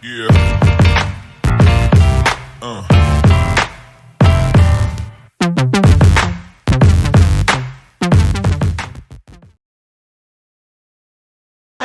Yeah. Uh.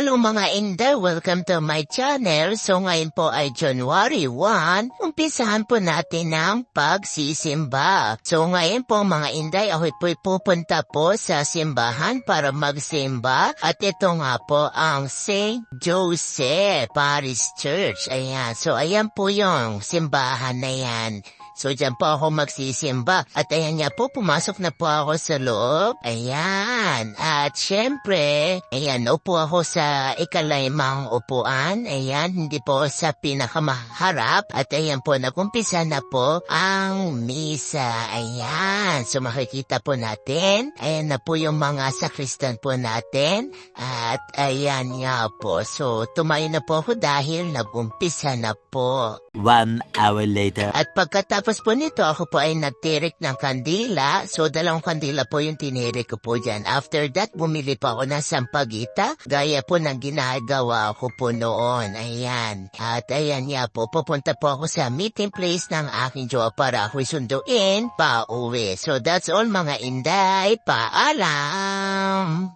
Hello mga Inday, welcome to my channel. So ngayon po ay January 1, umpisahan po natin ang pagsisimba. So ngayon po mga Inday, ako po'y pupunta po sa simbahan para magsimba. At ito nga po ang St. Joseph Parish Church. Ayan, so ayan po yung simbahan na yan. So, dyan po ako magsisimba. At ayan nga po, pumasok na po ako sa loob. Ayan. At syempre, ayan, upo ako sa ikalimang upuan. Ayan, hindi po sa pinakamaharap. At ayan po, nagumpisa na po ang misa. Ayan. So, makikita po natin. Ayan na po yung mga sakristan po natin. At ayan nga po. So, tumayo na po ako dahil nagumpisa na po. 1 hour later. At pagkatapos po nito, ako po ay nagtirik ng kandila. So, 2 kandila po yung tinirik ko po dyan. After that, bumili po ako ng sampagita. Gaya po ng ginagawa ko po noon. Ayan. At ayan nga po, pupunta po ako sa meeting place ng aking jowa para ako'y sunduin pa uwi. So, that's all mga Inday. Paalam!